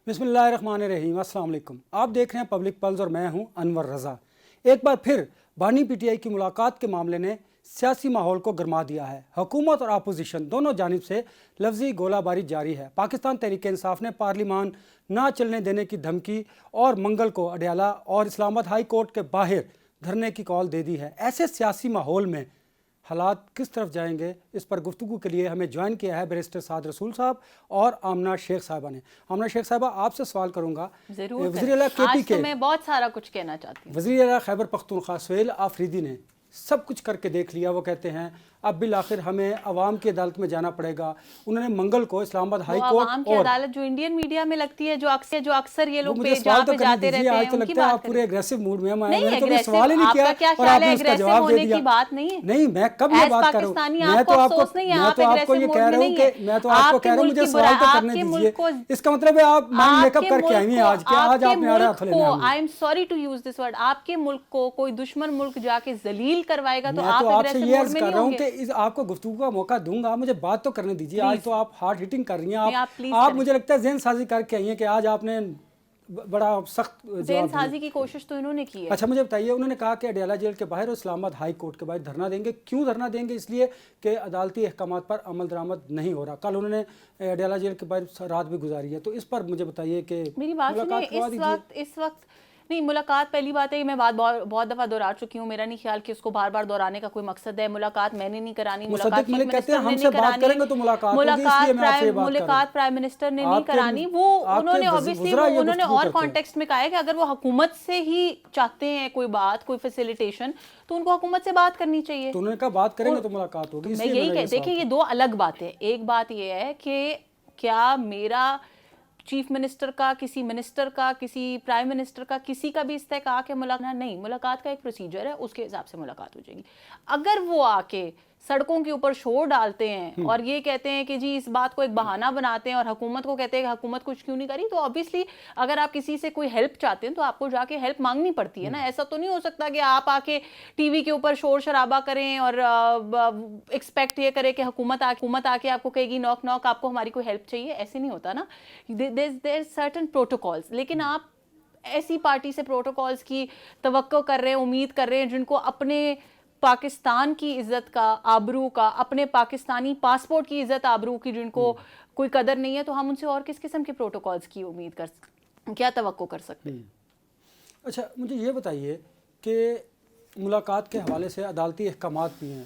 بسم اللہ الرحمن الرحیم، السلام علیکم۔ آپ دیکھ رہے ہیں پبلک پلز اور میں ہوں انور رضا۔ ایک بار پھر بانی پی ٹی آئی کی ملاقات کے معاملے نے سیاسی ماحول کو گرما دیا ہے۔ حکومت اور اپوزیشن دونوں جانب سے لفظی گولہ باری جاری ہے۔ پاکستان تحریک انصاف نے پارلیمان نہ چلنے دینے کی دھمکی اور منگل کو اڈیالہ اور اسلام آباد ہائی کورٹ کے باہر دھرنے کی کال دے دی ہے۔ ایسے سیاسی ماحول میں حالات کس طرف جائیں گے، اس پر گفتگو کے لیے ہمیں جوائن کیا ہے بیرسٹر سعد رسول صاحب اور آمنہ شیخ صاحبہ نے۔ آمنہ شیخ صاحبہ، آپ سے سوال کروں گا۔ وزیر اعلیٰ کے پی کے، میں بہت سارا کچھ کہنا چاہتی ہوں۔ وزیر اعلیٰ خیبر پختونخوا سہیل آفریدی نے سب کچھ کر کے دیکھ لیا۔ وہ کہتے ہیں اب بالآخر ہمیں عوام کی عدالت میں جانا پڑے گا۔ انہوں نے منگل کو اسلام آباد ہائی کورٹ عوام کی عدالت جو انڈین میڈیا میں لگتی ہے، جو اکثر یہ لوگ جہاں پہ جاتے رہتے ہیں، ان کی بات آپ پورے اگریسو موڈ میں ہیں۔ نہیں، میں تو سوال ہی نہیں کیا اور آپ نے اس کا جواب دے دیا۔ نہیں، میں کب یہ بات کر رہا ہوں؟ میں تو آپ کو یہ کہہ رہا ہوں کہ میں تو آپ کو کہہ رہا ہوں مجھے سوال تو کرنے دیجیے۔ اس کا مطلب ہے آپ مائنڈ میک اپ کر کے آئی ہیں آج کہ آج آپ نے آ رہا تھا لینا۔ I am sorry to use this word, آپ کے ملک کو کوئی دشمن ملک جا کے ذلیل کروائے گا تو آپ سے یہ عرض کر رہا ہوں کہ آپ کو گفتگو کا موقع دوں گا، مجھے بات تو کرنے دیجیے۔ آج تو آپ ہارڈ ہٹنگ کر رہی ہیں، آپ مجھے لگتا ہے ذہن سازی کر کے آئی ہیں کہ آج آپ نے بڑا سخت ذہن سازی کی کوشش تو انہوں نے کی ہے۔ اچھا مجھے بتائیے، انہوں نے کہا کہ اڈیالہ جیل کے باہر اور اسلام آباد ہائی کورٹ کے باہر دھرنا دیں گے۔ کیوں دھرنا دیں گے؟ اس لیے کہ عدالتی احکامات پر عمل درآمد نہیں ہو رہا۔ کل انہوں نے اڈیالہ جیل کے باہر رات بھی گزاری ہے، تو اس پر مجھے بتائیے کہ میری بات سنیں۔ اس وقت نہیں، ملاقات پہلی بات ہے کہ میں بات بہت دفعہ دہرا چکی ہوں، میرا نہیں خیال کہ اس کو بار بار دہرانے کا کوئی مقصد ہے۔ ملاقات میں نے نہیں کرانی، ملاقات پرائم منسٹر نے نہیں کرانی۔ وہ انہوں نے obviously انہوں نے اور کانٹیکسٹ میں کہا ہے کہ اگر وہ حکومت سے ہی چاہتے ہیں کوئی بات، کوئی فیسیلیٹیشن، تو ان کو حکومت سے بات کرنی چاہیے۔ تو انہوں نے کہا بات کریں گے تو ملاقات ہوگی۔ میں یہی کہ دیکھیں، یہ دو الگ باتیں۔ ایک بات یہ ہے کہ کیا میرا چیف منسٹر کا، کسی منسٹر کا، کسی پرائم منسٹر کا، کسی کا بھی استحقاق ہے ملاقات؟ نہیں، ملاقات کا ایک پروسیجر ہے، اس کے حساب سے ملاقات ہو جائے گی۔ اگر وہ آ کے سڑکوں کے اوپر شور ڈالتے ہیں اور یہ کہتے ہیں کہ جی اس بات کو ایک بہانہ بناتے ہیں اور حکومت کو کہتے ہیں کہ حکومت کچھ کیوں نہیں کری، تو obviously اگر آپ کسی سے کوئی ہیلپ چاہتے ہیں تو آپ کو جا کے ہیلپ مانگنی پڑتی ہے نا۔ ایسا تو نہیں ہو سکتا کہ آپ آ کے ٹی وی کے اوپر شور شرابہ کریں اور ایکسپیکٹ یہ کرے کہ حکومت آ کے آپ کو کہے گی نوک نوک آپ کو ہماری کوئی ہیلپ چاہیے۔ ایسے نہیں ہوتا نا۔ there certain protocols، لیکن آپ ایسی پارٹی سے پروٹوکالز کی توقع کر رہے ہیں، امید کر رہے ہیں جن کو اپنے پاکستان کی عزت کا، آبرو کا، اپنے پاکستانی پاسپورٹ کی عزت آبرو کی جن کو کوئی قدر نہیں ہے، تو ہم ان سے اور کس قسم کے پروٹوکالز کی امید کر سکتے، کیا توقع کر سکتے ہیں؟ اچھا مجھے یہ بتائیے کہ ملاقات کے حوالے سے عدالتی احکامات بھی ہیں۔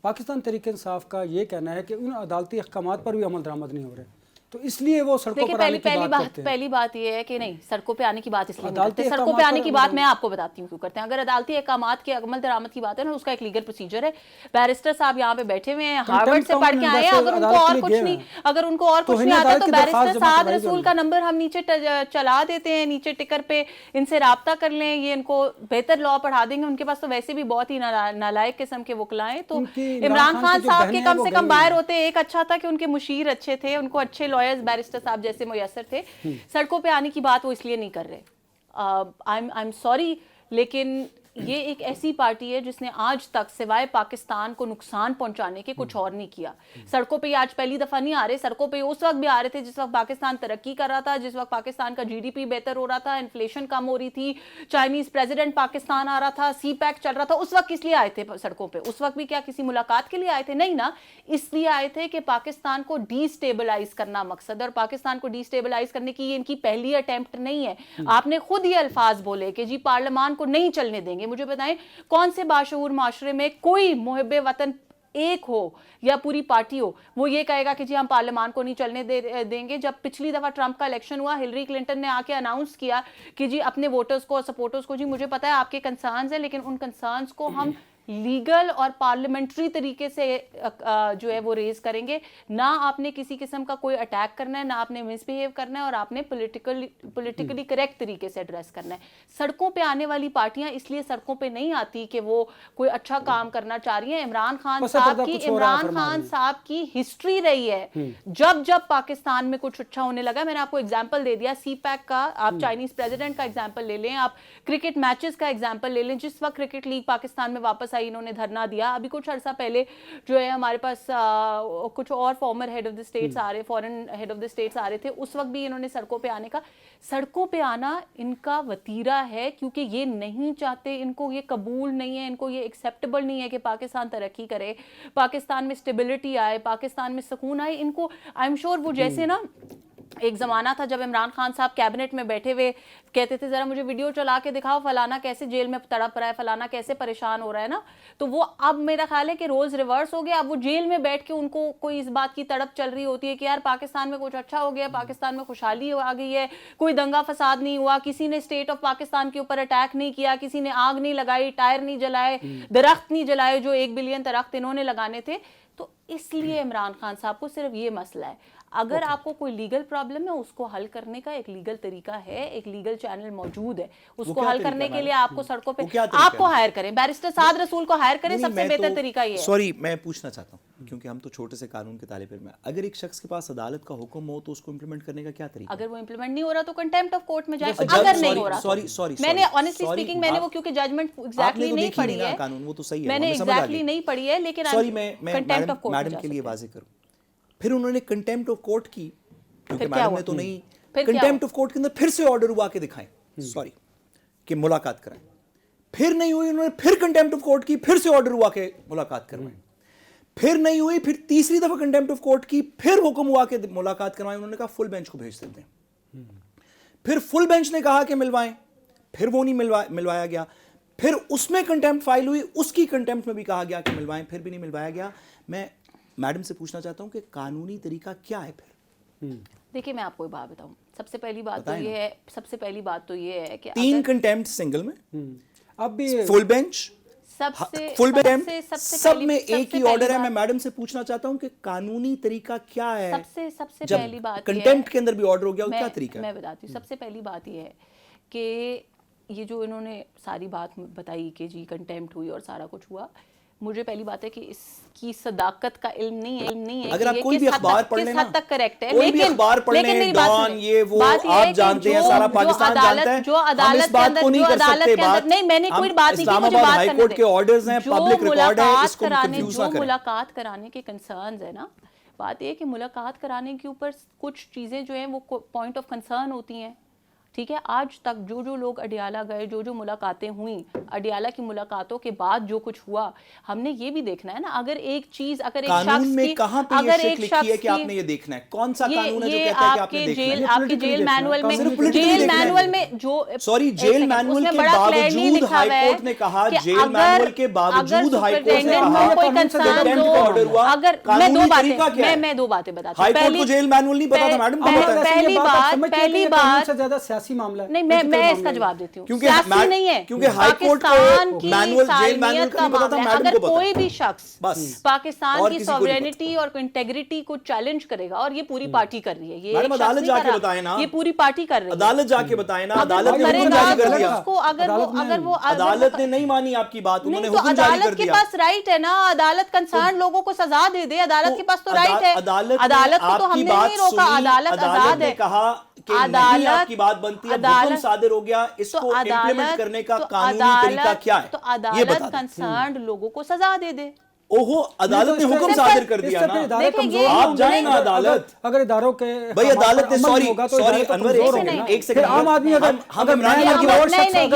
پاکستان تحریک انصاف کا یہ کہنا ہے کہ ان عدالتی احکامات پر بھی عمل درآمد نہیں ہو رہے، تو اس لیے وہ سڑکوں پر آنے کی بات کرتے ہیں۔ پہلی بات یہ ہے کہ نہیں، سڑکوں پہ آنے کی بات اس لیے نہیں کرتے۔ سڑکوں پہ آنے کی بات میں آپ کو بتاتی ہوں کیوں کرتے ہیں۔ اگر عدالتی احکامات کے عمل درآمد کی بات ہے نا، اس کا ایک لیگل پروسیجر ہے۔ بیرسٹر صاحب یہاں پہ بیٹھے ہوئے ہیں، ہارورڈ سے پڑھ کے آئے ہیں۔ اگر ان کو اور کچھ نہیں آتا تو بیرسٹر سعد رسول کا نمبر ہم نیچے چلا دیتے ہیں، نیچے ٹکر پہ ان سے رابطہ کر لیں، یہ ان کو بہتر لاء پڑھا دیں گے۔ ان کے پاس تو ویسے بھی بہت ہی نالائق قسم کے وکلائیں، تو عمران خان صاحب کے کم سے کم باہر ہوتے ایک اچھا تھا کہ ان کے مشیر اچھے تھے، ان کو اچھے لائرز بیرسٹر صاحب جیسے میسر تھے۔ سڑکوں پہ آنے کی بات وہ اس لیے نہیں کر رہے۔ آئی ایم سوری، لیکن یہ ایک ایسی پارٹی ہے جس نے آج تک سوائے پاکستان کو نقصان پہنچانے کے کچھ اور نہیں کیا۔ سڑکوں پہ آج پہلی دفعہ نہیں آ رہے، سڑکوں پہ اس وقت بھی آ رہے تھے جس وقت پاکستان ترقی کر رہا تھا، جس وقت پاکستان کا GDP بہتر ہو رہا تھا، انفلیشن کم ہو رہی تھی، چائنیز پریزیڈنٹ پاکستان آ رہا تھا، سی پیک چل رہا تھا۔ اس وقت کس لیے آئے تھے سڑکوں پہ؟ اس وقت بھی کیا کسی ملاقات کے لیے آئے تھے؟ نہیں نا، اس لیے آئے تھے کہ پاکستان کو ڈی سٹیبلائز کرنا مقصد ہے، اور پاکستان کو ڈی سٹیبلائز کرنے کی یہ ان کی پہلی اٹیمپٹ نہیں ہے۔ آپ نے خود یہ الفاظ بولے کہ جی پارلیمان کو نہیں چلنے دیں گے۔ مجھے بتائیں کون سے باشعور معاشرے میں کوئی محب وطن ایک ہو یا پوری پارٹی ہو وہ یہ کہے گا کہ جی ہم پارلیمان کو نہیں چلنے دیں گے؟ جب پچھلی دفعہ ٹرمپ کا الیکشن ہوا، ہلری کلنٹن نے آ کے اناؤنس کیا کہ جی اپنے ووٹرز کو اور سپورٹرز کو، جی مجھے پتا ہے آپ کے کنسرنز ہیں، لیکن ان کنسرنز کو ہم لیگل اور پارلیمنٹری طریقے سے جو ہے وہ ریز کریں گے۔ نہ آپ نے کسی قسم کا کوئی اٹیک کرنا ہے، نہ آپ نے مس بیہیو کرنا ہے، اور آپ نے پولیٹیکلی کریکٹ طریقے سے ایڈریس کرنا ہے۔ سڑکوں پہ آنے والی پارٹیاں اس لیے سڑکوں پہ نہیں آتی کہ وہ کوئی اچھا کام کرنا چاہ رہی ہیں۔ عمران خان صاحب کی ہسٹری رہی ہے، جب پاکستان میں کچھ اچھا ہونے لگا، میں نے آپ کو ایگزامپل دے دیا سی پیک کا، آپ چائنیز پریزیڈنٹ کا ایگزامپل لے لیں، آپ کرکٹ میچز کا ایگزامپل لے لیں۔ جس وقت کرکٹ لیگ پاکستان میں واپس ہی انہوں نے دھرنا دیا. ابھی کچھ عرصہ پہلے جو ہے ہمارے پاس کچھ اور former head of the states آ رہے, foreign head of the states آ رہے تھے, اس وقت بھی انہوں نے سڑکوں پہ آنے کا, سڑکوں پہ آنا ان کا وتیرہ ہے کیونکہ یہ نہیں چاہتے, ان کو یہ قبول نہیں ہے, ان کو یہ ایکسیپٹیبل نہیں ہے کہ پاکستان ترقی کرے, پاکستان میں اسٹیبلٹی آئے, پاکستان میں سکون آئے. ان کو آئی ایم شیور وہ جیسے نا ایک زمانہ تھا جب عمران خان صاحب کیبنٹ میں بیٹھے ہوئے کہتے تھے ذرا مجھے ویڈیو چلا کے دکھاؤ فلانا کیسے جیل میں تڑپ رہا ہے, فلانا کیسے پریشان ہو رہا ہے نا, تو وہ اب میرا خیال ہے کہ رولز ریورس ہو گیا. اب وہ جیل میں بیٹھ کے ان کو کوئی اس بات کی تڑپ چل رہی ہوتی ہے کہ یار پاکستان میں کچھ اچھا ہو گیا, پاکستان میں خوشحالی آ گئی ہے, کوئی دنگا فساد نہیں ہوا, کسی نے اسٹیٹ آف پاکستان کے اوپر اٹیک نہیں کیا, کسی نے آگ نہیں لگائی, ٹائر نہیں جلائے, درخت نہیں جلائے جو 1 بلین درخت انہوں نے لگانے تھے. تو اس لیے عمران خان صاحب کو صرف یہ مسئلہ ہے. اگر آپ کو کوئی لیگل پرابلم ہے اس کو حل کرنے کا ایک لیگل طریقہ ہے, ایک لیگل چینل موجود ہے, اس کو حل کرنے کے لیے آپ کو سڑکوں پہ آپ کو ہائر کریں, بیرسٹر سعد رسول کو ہائر کریں, سب سے بہتر طریقہ یہ ہے. سوری میں پوچھنا چاہتا ہوں کیونکہ ہم تو چھوٹے سے قانون کے طالب علم ہیں, اگر ایک شخص کے پاس عدالت کا حکم ہو تو اس کو امپلیمنٹ کرنے کا کیا طریقہ؟ اگر وہ امپلیمنٹ نہیں ہو رہا تو کنٹیمپٹ آف کورٹ میں جائے, اگر نہیں ہو رہا سوری میں نے آنیسٹلی اسپیکنگ میں نے وہ کیونکہ ججمنٹ ایگزیکٹلی نہیں پڑھی ہے قانون, وہ تو صحیح ہے, میں نے ایگزیکٹلی نہیں پڑھی ہے, لیکن سوری میں میڈم کے لیے واضح کروں, پھر انہوں نے کنٹیمپٹ آف کورٹ کی کیونکہ میڈم نے تو نہیں, کنٹیمپٹ آف کورٹ کے اندر پھر سے آرڈر ہوا کے دکھائیں, سوری کہ ملاقات کرائیں, پھر نہیں ہوئی, انہوں نے پھر کنٹیمپٹ آف کورٹ کی, پھر سے آرڈر ہوا کہ ملاقات کروائیں, پھر نہیں ہوئی, پھر تیسری دفعہ کنٹیمپٹ آف کورٹ کی, پھر حکم ہوا کہ ملاقات کروائیں, انہوں نے کہا فل بینچ کو بھیج دیتے ہیں, پھر فل بینچ نے کہا کہ ملوائیں, پھر وہ نہیں ملوایا گیا, پھر اس میں کنٹیمپٹ فائل ہوئی, اس کی کنٹیمپٹ میں بھی کہا گیا کہ ملوائیں, پھر بھی نہیں ملوایا گیا. میں میڈم سے پوچھنا چاہتا ہوں کہ قانونی طریقہ کیا ہے پھر؟ دیکھیے میں آپ کو ایک بات بتاؤں, سب سے پہلی بات تو یہ ہے کہ 3 کنٹیمپٹ سنگل میں, اب بھی فل بینچ, فل بینچ, سب میں ایک ہی آرڈر ہے. میں میڈم سے پوچھنا چاہتا ہوں کہ قانونی طریقہ کیا ہے؟ سب سے پہلی بات کنٹیمپٹ کے اندر بھی آرڈر ہو گیا, کیا طریقہ ہے؟ میں بتاتی ہوں. سب سے پہلی بات یہ ہے کہ یہ جو انہوں نے ساری بات بتائی کہ جی کنٹیمپٹ ہوئی اور سارا کچھ ہوا, مجھے پہلی بات ہے کہ اس کی صداقت کا علم نہیں ہے. اگر آپ کوئی بھی اخبار پڑھ لیں نا, حد تک کریکٹ ہے, کوئی بھی اخبار پڑھ لیں, ڈان یہ وہ آپ جانتے ہیں, سارا پاکستان جانتا ہے, جو ہم اس عدالت کے بات کو نہیں کر سکتے. اندر نہیں, میں نے کوئی بات نہیں کی, مجھے بات ہائی کورٹ کے آرڈرز ہیں, پبلک ریکارڈ ہے, اس کو کنفیوز نہ جو کریں. ملاقات کرانے کے کنسرنز ہے نا, بات یہ ہے کہ ملاقات کرانے کے اوپر کچھ چیزیں جو ہیں وہ پوائنٹ آف کنسرن ہوتی ہیں, ٹھیک ہے. آج تک جو لوگ اڈیالہ گئے, جو ملاقاتیں ہوئیں, اڈیالہ کی ملاقاتوں کے بعد جو کچھ ہوا, ہم نے یہ بھی دیکھنا ہے نا. اگر ایک چیز, اگر ایک قانون شخص میں کی, کہاں پہ یہ شک لکھی ہے کہ آپ نے یہ دیکھنا ہے؟ کون سا قانون ہے جو کہتا ہے کہ آپ نے دیکھنا ہے؟ آپ کے جیل مینول میں جو سوری جیل مینول کے باوجود ہائی کورٹ نے کہا, جیل مینول کے باوجود ہائی کورٹ نے کہا کوئی کنسرن ہو, اگر میں دو باتیں بتاتی ہوں. ہائی کورٹ کو جیل مینول نہیں پتا تھا میڈم, پہلی بات سے زیادہ سیاسی معاملہ ہے. نہیں, میں اس کا جواب دیتی ہوں. سیاسی نہیں ہے, کیونکہ ہائی کورٹ پاکستان کو کی مینول جیل مینول سالمیت کا کا نہیں پتا تھا, معاملہ ہے. میڈم اگر کو پتا. کوئی بھی شخص بس پاکستان کی سوورینٹی اور انٹیگریٹی کو چیلنج کرے گا, اور یہ پوری پارٹی کر رہی ہے, یہ میڈم عدالت جا کے بتائیں نا, یہ پوری پارٹی کر رہی ہے, عدالت جا کے بتائیں نا, عدالت نے حکم جاری کر دیا. اگر وہ عدالت نے نہیں مانی آپ کی بات, انہوں نے حکم جاری کر عدالت کے دیا. پاس رائٹ ہے نا, عدالت کنسرن لوگوں کو سزا دے دے, عدالت کے پاس تو رائٹ ہے. عدالت کو تو ہم نے نہیں روکا, عدالت آزاد ہے. کہا کہ نہیں آپ کی بات بنتی ہے, حکم صادر ہو گیا, اس کو امپلیمنٹ کرنے کا قانونی طریقہ کیا ہے؟ تو عدالت کنسرنڈ لوگوں کو سزا دے دے. اوہو, عدالت نے حکم صادر کر دیا نا, آپ جائیں نا عدالت. اگر اداروں کے بھئی عدالت نے سوری انور ایک سیکنڈ, ہم عمران خان کی بات نہیں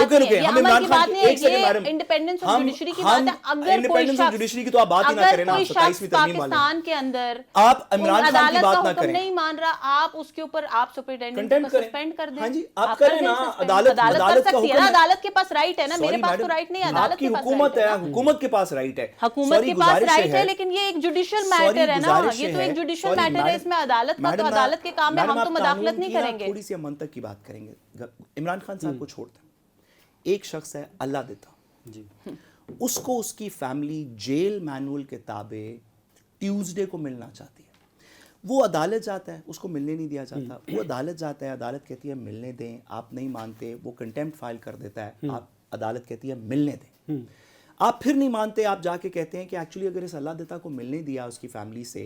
کرتے, ہم عمران خان ایک second madam, independence of judiciary کی بات ہے. اگر کوئی شخص جوڈیشری کی تو آپ بات ہی نہ کریں نا, 27ویں ترمیم والے پاکستان کے اندر آپ عمران خان کی بات نہ کریں, نہیں مان رہا, آپ اس کے اوپر آپ سپرنٹینڈنٹ کو سسپینڈ کر دیں. ہاں جی آپ کریں نا, عدالت کر سکتی ہے نا, عدالت کے پاس رائٹ ہے نا, میرے پاس تو رائٹ نہیں ہے, عدالت کے پاس حکومت ہے, حکومت کے پاس رائٹ ہے, حکومت کے پاس رائٹ ہے, لیکن یہ ایک جوڈیشل میٹر ہے نا, یہ تو ایک جوڈیشل میٹر ہے, اس میں عدالت کا تو عدالت کے کام میں ہم تو مداخلت نہیں کریں گے. تھوڑی سی ہم منطق کی بات کریں گے. عمران خان صاحب کو چھوڑتے ہیں, ایک شخص ہے اللہ دیتا جی, اس کو اس کی فیملی جیل مینول کے تابع ٹیوزڈے کو ملنا چاہتی ہے, وہ عدالت جاتا ہے, اس کو ملنے نہیں دیا جاتا, وہ عدالت جاتا ہے, عدالت کہتی ہے ملنے دیں, آپ نہیں مانتے, وہ کنٹیمپٹ فائل کر دیتا ہے, آپ عدالت کہتی ہے ملنے دیں, آپ پھر نہیں مانتے, آپ جا کے کہتے ہیں کہ ایکچولی اگر اس اللہ دیتا کو ملنے دیا اس کی فیملی سے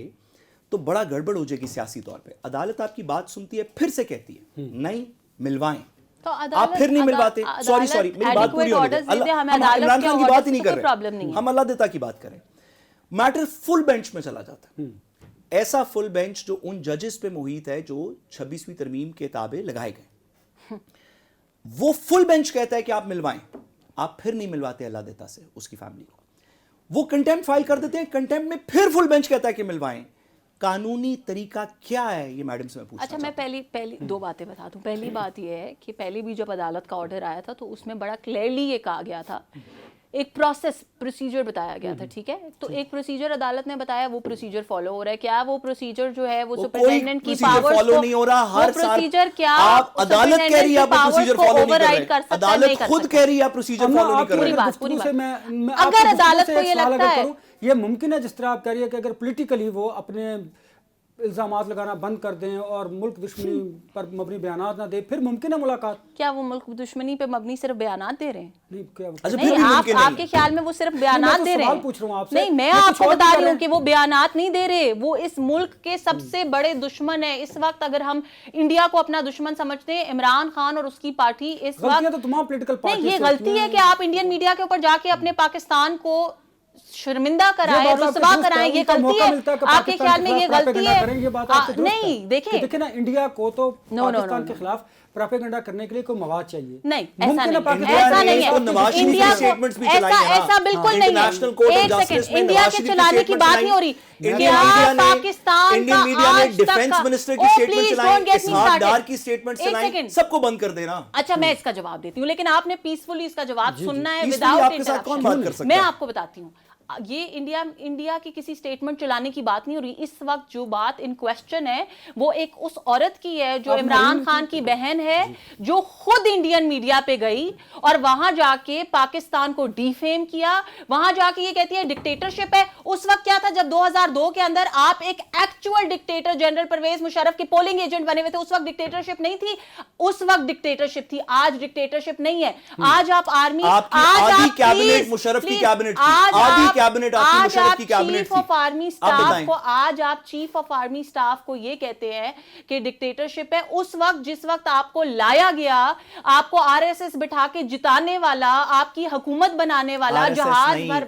تو بڑا گڑبڑ ہو جائے گی سیاسی طور پہ. عدالت آپ کی بات سنتی ہے, پھر سے کہتی ہے نہیں ملوائیں, آپ پھر نہیں ملواتے. سوری میری بات پوری ہونے دیں. ہم عمران خان کی بات ہی نہیں کر رہے, ہم اللہ دیتا کی بات کریں. میٹر فل بینچ میں چلا جاتا ہے, ایسا فل بینچ جو ان ججز پہ محیط ہے جو 26ویں ترمیم کے تابع لگائے گئے, وہ فل بینچ کہتا ہے کہ آپ ملوائیں, آپ پھر نہیں ملواتے اللہ دیتا سے اس کی فیملی کو. وہ کنٹیمپٹ فائل کر دیتے ہیں, کنٹیمپٹ میں پھر فل بینچ کہتا ہے کہ ملوائیں. قانونی طریقہ کیا ہے یہ میڈم سے میں پوچھنا اچھا, میں پہلی دو باتیں بتا دوں. پہلی بات یہ ہے کہ پہلے بھی جب عدالت کا آرڈر آیا تھا تو اس میں بڑا کلیئرلی یہ کہا گیا تھا, ایک پروسیجر بتایا گیا تھا, ٹھیک ہے, تو ایک پروسیجر عدالت نے بتایا, وہ پروسیجر فالو ہو رہا ہے کیا؟ وہ پروسیجر جو ہے وہ سپرنٹینڈنٹ کی پاورز فالو نہیں ہو رہا. ہر پروسیجر کیا آپ عدالت کہہ رہی ہے آپ پروسیجر فالو نہیں کر رہے, عدالت خود کہہ رہی ہے آپ پروسیجر فالو نہیں کر رہے. اگر عدالت کو یہ لگتا ہے, یہ ممکن ہے جس طرح آپ کہہ رہی ہے کہ اگر پولیٹیکلی وہ اپنے الزامات لگانا بند کر دیں اور ملک دشمنی پر مبنی بیانات نہ دیں, پھر ممکن ہے ملاقات. کیا وہ ملک دشمنی پہ مبنی صرف بیانات دے رہے ہیں؟ نہیں, آپ کے خیال میں وہ صرف بیانات دے رہے ہیں؟ نہیں, میں آپ کو بتا رہی ہوں کہ وہ بیانات نہیں دے رہے, وہ اس ملک کے سب سے بڑے دشمن ہیں اس وقت. اگر ہم انڈیا کو اپنا دشمن سمجھتے ہیں, عمران خان اور اس کی پارٹی اس وقت, نہیں, یہ غلطی ہے کہ آپ انڈین میڈیا کے اوپر جا کے اپنے پاکستان کو شرمندہ کرائیں, رسوا کرائیں, یہ غلطی ہے. آپ کے خیال میں یہ غلطی ہے؟ نہیں, دیکھیں نا, انڈیا کو تو پاکستان کے خلاف پروپیگنڈا کرنے کے لیے کوئی مواد چاہیے. نہیں, ایسا نہیں ہے. انڈیا ایسا بالکل نہیں ہے. ایک سیکنڈ, انڈیا کے چلانے کی بات نہیں ہو رہی. کیا پاکستان کا آج تک سب کو بند کر دینا؟ اچھا, میں اس کا جواب دیتی ہوں, لیکن آپ نے پیسفلی اس کا جواب سننا ہے وداؤٹ انٹرپشن. میں آپ کو بتاتی ہوں, یہ انڈیا کی کسی سٹیٹمنٹ چلانے کی بات نہیں ہو رہی. اس وقت جو بات ان کوسچن ہے وہ ایک اس عورت کی ہے جو عمران خان کی بہن ہے, جو خود انڈین میڈیا پہ گئی اور وہاں جا کے پاکستان کو ڈیفیم کیا, وہاں جا کے یہ کہتی ہے ڈکٹیٹرشپ ہے. اس وقت کیا تھا جب 2002 کے اندر آپ ایک actual dictator general Pervez Musharraf کے پولنگ ایجنٹ بنے ہوئے تھے, اس وقت ڈکٹیٹرشپ نہیں تھی, اس وقت ڈکٹیٹرشپ تھی, آج ڈکٹیٹرشپ نہیں ہے. آج آپ آرمی, آدھی کیبنٹ مشرف کی کیبنٹ تھی, آج آپ چیف آف آرمی سٹاف کو, آج آپ چیف آف آرمی سٹاف کو یہ کہتے ہیں کہ ڈکٹیٹرشپ ہے. اس وقت جس وقت آپ کو لایا گیا, آپ کو آر ایس ایس بٹھا کے جتانے والا, آپ کی حکومت بنانے والا, جہاز بھر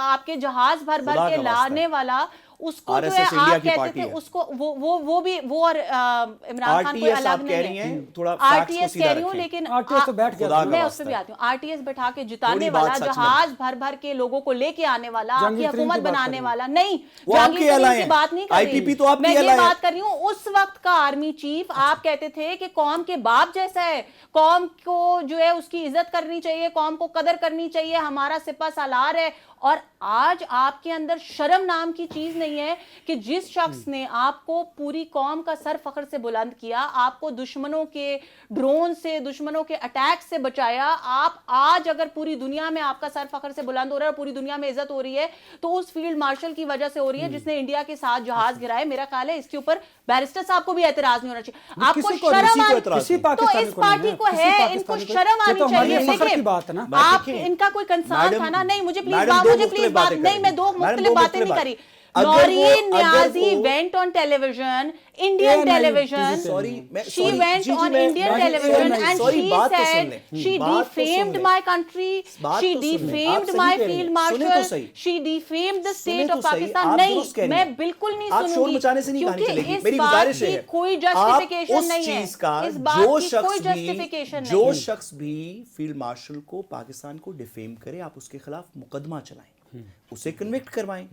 آپ کے جہاز بھر بھر کے لانے والا, اس کو جو ہے آپ کہتے تھے, اس کو وہ بھی, وہ اور عمران خان کوئی الگ نہیں ہے. آر ٹی ایس کہہ رہی ہوں, لیکن میں اس پہ بھی آتی ہوں. آر ٹی ایس بٹھا کے جتانے والا, جہاز بھر بھر کے لوگوں کو لے کے آنے والا, آپ کی حکومت بنانے والا نہیں. جہانگیر کی بات نہیں کر رہی میں, یہ بات کر رہی ہوں اس وقت کا آرمی چیف. آپ کہتے تھے کہ قوم کے باپ جیسا ہے, قوم کو جو ہے اس کی عزت کرنی چاہیے, قوم کو قدر کرنی چاہیے, ہمارا سپہ سالار ہے. اور آج آپ کے اندر شرم نام کی چیز نہیں ہے کہ جس شخص نے آپ کو پوری قوم کا سر فخر سے بلند کیا, آپ کو دشمنوں کے ڈرون سے, دشمنوں کے اٹیک سے بچایا, آپ آج اگر پوری دنیا میں آپ کا سر فخر سے بلند ہو رہا ہے اور پوری دنیا میں عزت ہو رہی ہے تو اس فیلڈ مارشل کی وجہ سے ہو رہی ہے جس نے انڈیا کے ساتھ جہاز گرائے. میرا خیال ہے اس کے اوپر بیرسٹر صاحب کو بھی اعتراض نہیں ہونا چاہیے. آپ کو شرم تو اس پارٹی کو ہے, ان کو شرم آنی چاہیے. دیکھیں, آپ ان کا کوئی کنسرن تھا نا, نہیں مجھے پلیز بات نہیں, میں دو مختلف باتیں نہیں کری. نورین نیازی went on television, Indian television, she went on Indian television and she said she defamed my country, she defamed my field marshal, she defamed the state of Pakistan. نہیں, میں بالکل نہیں سنوں گی, کیونکہ اس بات کی کوئی جسٹیفیکیشن نہیں ہے, اس بات کی کوئی جسٹیفیکیشن نہیں. جو شخص بھی فیلڈ مارشل کو, پاکستان کو ڈیفیم کرے, آپ اس کے خلاف مقدمہ چلائیں, اسے کنوکٹ کروائیں.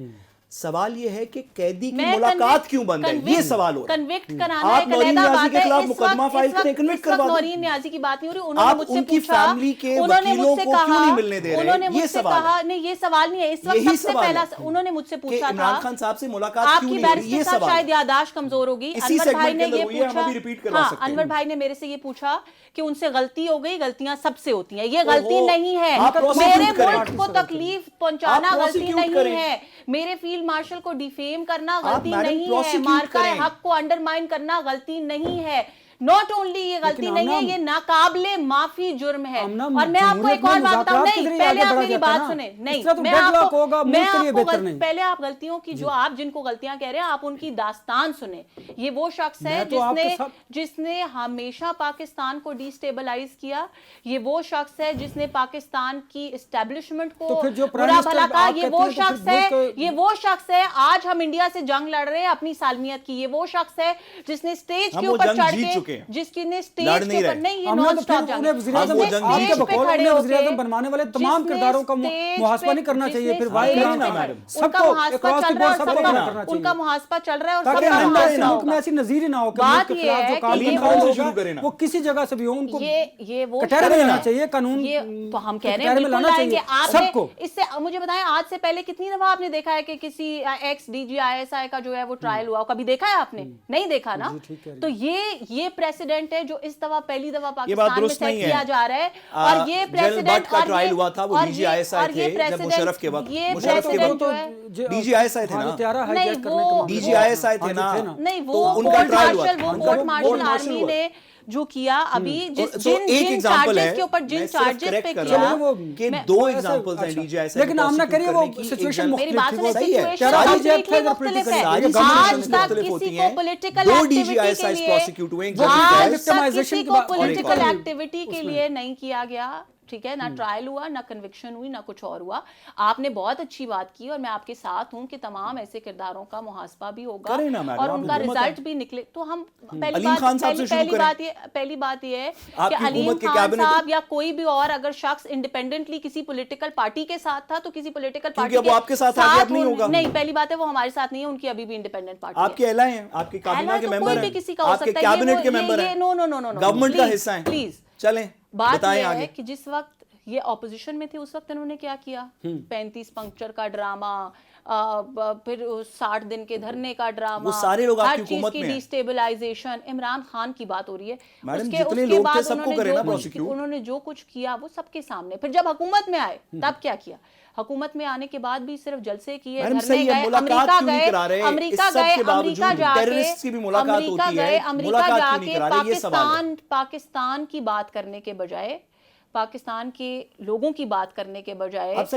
سوال یہ ہے کہ قیدی کی ملاقات کیوں بند ہے, یہ سوال ہو رہا ہے. کنوکٹ کرانا ایک علیحدہ بات ہے. مقدمہ فائل کریں, کنوکٹ کروا دیں. نورین نیازی کی بات نہیں ہو رہی, انہوں نے مجھ سے ان کی پوچھا, فیملی کے وکیلوں کو کیوں نہیں ملنے دے رہے, یہ سوال ہے. نہیں, یہ سوال نہیں ہے. اس وقت سب سے پہلا انہوں نے مجھ سے پوچھا تھا عمران خان صاحب سے ملاقات آپ کیوں کی نہیں ہو رہی, یہ بیرسٹر صاحب سوال شاید یاداشت کمزور ہوگی. انور بھائی نے یہ پوچھا, انور بھائی نے میرے سے یہ پوچھا کہ ان سے غلطی ہو گئی, غلطیاں سب سے ہوتی ہیں, یہ غلطی نہیں ہے. میرے ملک کو تکلیف پہنچانا غلطی نہیں ہے, میرے فیلڈ مارشل کو ڈیفیم کرنا غلطی نہیں ہے, مارکہ حق کو انڈرمائن کرنا غلطی نہیں ہے. ناٹ اونلی یہ غلطی نہیں ہے, یہ ناقابل معافی جرم ہے. اور میں آپ کو ایک اور بات بتاؤں, نہیں پہلے آپ میری بات سنیں, نہیں میں آپ کو پہلے آپ غلطیوں کی جو آپ جن کو غلطیاں کہہ رہے ہیں آپ ان کی داستان سنیں. یہ وہ شخص ہے جس نے ہمیشہ پاکستان کو ڈی اسٹیبلائز کیا, یہ وہ شخص ہے جس نے پاکستان کی اسٹیبلشمنٹ کو برا بھلا کہا, یہ وہ شخص ہے آج ہم انڈیا سے جنگ لڑ رہے ہیں اپنی سالمیت کی, یہ وہ شخص ہے جس نے اسٹیج کے اوپر چڑھ کے, جس کی نے اسٹیج کے اوپر, نہیں یہ نان سٹاپ جنگ ہے, وزیر اعظم بنوانے والے تمام کرداروں کا محاسبہ نہیں کرنا چاہیے, پھر ان کا محاسبہ چل رہا ہے اور سب میں ایسی نظیر نہ ہو بات یہ ہے وہ کسی جگہ سے بھی ہو, ان کو یہ وہ کٹہرے میں لانا چاہیے قانون, تو ہم کہہ رہے ہیں بالکل لائیں گے. آپ نے اس سے مجھے بتائیں آج سے پہلے کتنی دفعہ آپ نے دیکھا ہے کہ کسی X D G I S I کا جو ہے وہ ٹرائل ہوا, کبھی دیکھا ہے آپ نے؟ نہیں دیکھا نا. تو یہ پریسیڈنٹ ہے جو اس دفعہ پہلی دفعہ پاکستان میں سیٹ کیا جا رہا ہے, اور یہ پریسیڈنٹ کا ٹرائل ہوا تھا وہ ڈی جی آئی ایس آئی تھے جب مشرف کے وقت, مشرف کے وقت ڈی جی آئی ایس آئی تھے نا, ڈی جی آئی ایس آئی تھے نا, نہیں وہ کورٹ مارشل آرمی نے جو کیا ابھی جن چارجز کے اوپر جن چارجز پہ کیا, کہ دو ایگزامپلز ہیں D G I S I, لیکن آپ نہ کریے وہ سچویشن میری بات سنیں, سچویشن مختلف ہے. آج تک کسی کو پولیٹیکل ایکٹیویٹی کے لیے نہیں کیا گیا, ٹھیک ہے, نہ ٹرائل ہوا, نہ کنوکشن ہوئی, نہ کچھ اور ہوا. آپ نے بہت اچھی بات کی اور میں آپ کے ساتھ ہوں کہ تمام ایسے کرداروں کا محاسبہ بھی ہوگا اور ان کا رزلٹ بھی نکلے. تو ہم پہلی بات یہ ہے کہ علیم خان صاحب یا کوئی بھی اور اگر شخص انڈیپینڈنٹلی کسی پولیٹیکل پارٹی کے ساتھ تھا تو کسی پولیٹیکل پارٹی کے ساتھ نہیں, پہلی بات ہے وہ ہمارے ساتھ نہیں ہے, ان کی ابھی بھی انڈیپینڈنٹ پارٹی ہے. آپ کے اعلیٰ ہیں, آپ کی کابینہ کے ممبر ہیں, کوئی بھی کسی کا ہو سکتا ہے, کیبنٹ کے ممبر ہیں, نو گورنمنٹ کا حصہ ہیں, پلیز. چلیں بات یہ ہے کہ جس وقت یہ اپوزیشن میں تھے اس وقت انہوں نے کیا کیا, 35 پنکچر کا ڈرامہ, پھر 60 دن کے دھرنے کا ڈرامہ, وہ سارے لوگ آپ کی حکومت میں, ڈی اسٹیبلائزیشن. عمران خان کی بات ہو رہی ہے, اس کے بعد انہوں نے جو کچھ کیا وہ سب کے سامنے. پھر جب حکومت میں آئے تب کیا کیا, حکومت میں آنے کے بعد بھی صرف جلسے کیے, دھرنے گئے, امریکہ جا کے پاکستان کی بات کرنے کے بجائے, پاکستان کے لوگوں کی بات کرنے کے بجائے, آپ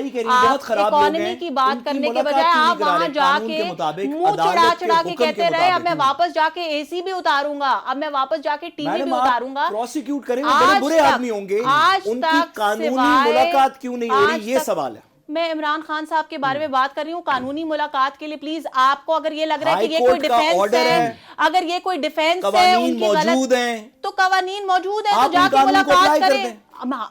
اکانومی کی بات کرنے کے بجائے آپ وہاں جا کے منہ چڑھا کے کہتے رہے اب میں واپس جا کے اے سی بھی اتاروں گا, اب میں واپس جا کے ٹی وی بھی اتاروں گا. پروسیکیوٹ کریں گے برے آدمی ہوں گے, ان کی قانونی ملاقات کیوں نہیں ہو رہی, یہ سوال ہے. میں عمران خان صاحب کے بارے میں بات کر رہی ہوں, قانونی ملاقات کے لیے پلیز آپ کو اگر یہ لگ رہا ہے کہ یہ کوئی ڈیفینس ہے, اگر یہ کوئی ڈیفینس ہے ان کی غلط, تو قوانین موجود ہیں تو جا کے ملاقات کریں.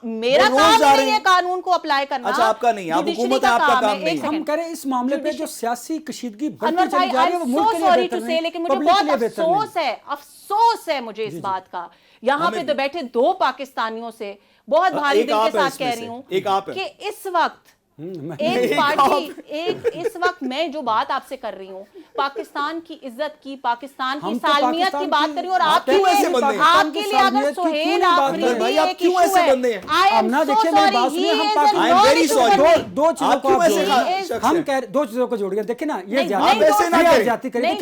میرا کام نہیں ہے قانون کو اپلائی کرنا. اچھا آپ کا نہیں, آپ حکومت ہے, آپ کا کام نہیں. ہم کریں اس معاملے پہ جو سیاسی کشیدگی بڑھتی چلی جا رہی ہے وہ ملک کے لیے بہتر نہیں, لیکن مجھے بہت افسوس ہے مجھے اس بات کا. یہاں پہ تو بیٹھے دو پاکستانیوں سے بہت بھاری دل کے ساتھ کہہ رہی ہوں کہ اس وقت ایک پارٹی, اس وقت میں جو بات آپ سے کر رہی ہوں پاکستان کی عزت کی, پاکستان کی سالمیت کی بات کر رہی ہوں, اور آپ کے لیے اگر سہیل آفریدی ایک ایشو ہے, دو چیزوں کو جوڑ گیا. دیکھیں نا یہ زیادتی کریں,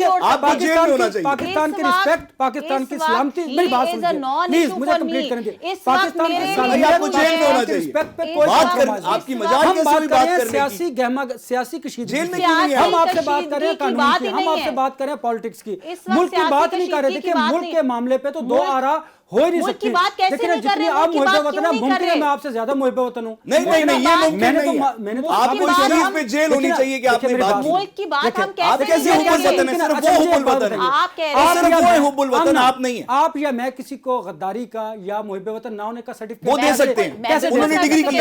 پاکستان کی رسپیکٹ, پاکستان کی سلامتی, میری بات سنیے پلیز, مجھے کمپلیٹ کریں گے. پاکستان کی سالمیت کی رسپیکٹ پہ کوئی آپ کی مجال سیاسی کشیدگی, ہم آپ سے بات کر رہے ہیں قانون کی, ہم آپ سے بات کر رہے ہیں پالیٹکس کی, ملک کی بات نہیں کر رہے. دیکھیں ملک کے معاملے پہ تو دو آرا ہو ہی نہیں سکتی. لیکن جتنی آپ محب وطن ہیں, ممکن ہے میں آپ سے زیادہ محب وطن ہوں. نہیں نہیں نہیں, یہ ممکن نہیں ہے. آپ کو اس چیز میں جیل ہونی چاہیے کہ آپ نے بات ملک کی بات ہم کیسے حب الوطن ہیں, صرف وہ حب الوطن ہے, صرف وہ حب الوطن, آپ نہیں ہیں. آپ یا میں کسی کو غداری کا یا محب وطن نہ ہونے کا سرٹیفکیٹ وہ دے سکتے ہیں, انہوں نے ڈگری کی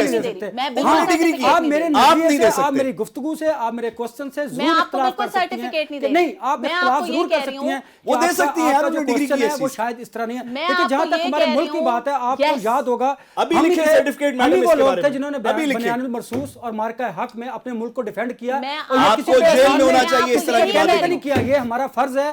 ہے. آپ میرے نظریے سے, آپ میری گفتگو سے, آپ میرے کوسچن سے ضرور اختلاف کر سکتی ہیں, نہیں آپ اختلاف ضرور کر سکتی ہیں, وہ دے سکتی ہیں, آپ جو ڈگری کی ہے وہ شاید اس طرح نہیں ہے. لیکن جہاں تک ہمارے ملک کی بات ہے, آپ کو یاد ہوگا ابھی لکھے سرٹیفکیٹ ہم ہی وہ لوگ تھے جنہوں نے بیان المرصوص اور مارکہ حق میں اپنے ملک کو ڈیفینڈ کیا. آپ کو جیل میں ہونا چاہیے اس طرح کی باتیں نہیں کیا, یہ ہمارا فرض ہے.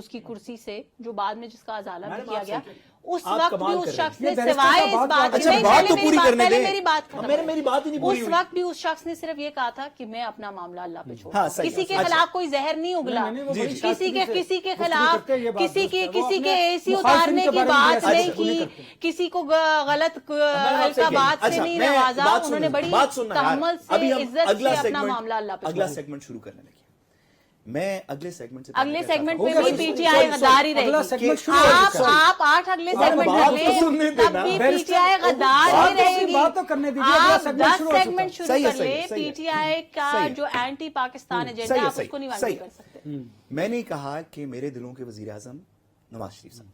اس کی کرسی سے جو بعد میں جس کا ازالہ بھی کیا گیا, اس آپ وقت کمال بھی اس کر رہے شخص ہیں. نے یہ سوائے اس بات اچھا بات تو پوری کرنے دیں, میری بات میری بات ہی نہیں پوری اس ہوئی. وقت بھی اس شخص نے صرف یہ کہا تھا کہ میں اپنا معاملہ اللہ پہ چھوڑ, ہاں, صحیح کسی ہے. کے خلاف کوئی زہر نہیں اگلا, کسی کے خلاف کسی کے اے سی اتارنے کی بات نہیں کی, کسی کو غلط کا بات سے نہیں نوازا, انہوں نے بڑی تحمل سے عزت سے اپنا معاملہ اللہ پہ چھوڑا. اگلا سیگمنٹ شروع کرنے لگے. میں اگلے سیگمنٹ سے اگلے سیگمنٹ پہ بھی پی ٹی آئی غدار ہی رہے گی. آپ 8 اگلے سیگمنٹ کر لیں, تب بھی پی ٹی آئی غدار ہی رہے گی. آپ 10 سیگمنٹ شروع کر لیں, پی ٹی آئی کا جو اینٹی پاکستان ایجنڈا آپ اس کو نہیں واضح کر سکتے. میں نے کہا کہ میرے دلوں کے وزیر اعظم نواز شریف صاحب,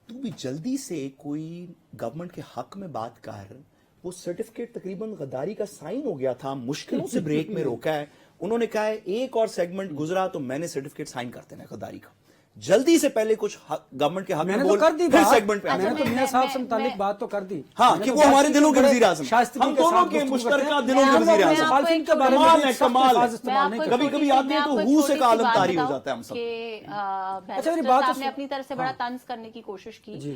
تو بھی جلدی سے کوئی گورنمنٹ کے حق میں بات کر, وہ سرٹیفکیٹ تقریباً غداری کا سائن ہو گیا تھا, مشکلوں سے بریک میں روکا ہے. انہوں نے کہا ہے ایک اور سیگمنٹ گزرا تو میں نے سرٹیفکیٹ سائن کر دینا غداری کا. جلدی سے پہلے کچھ گورنمنٹ کے حق میں بول, پھر سیگمنٹ پہ میں نے تو میاں صاحب سے متعلق بات تو کر دی. ہاں کہ وہ ہمارے دلوں کے وزیر اعظم, ہم دونوں کے مشترکہ دلوں کے وزیر اعظم. کمال ہے, کمال ہے. کبھی کبھی آتے ہیں تو ہو سے کا عالم طاری ہو جاتا ہے ہم سب. صاحب نے اپنی طرف سے بڑا طنز کرنے کی کوشش کی.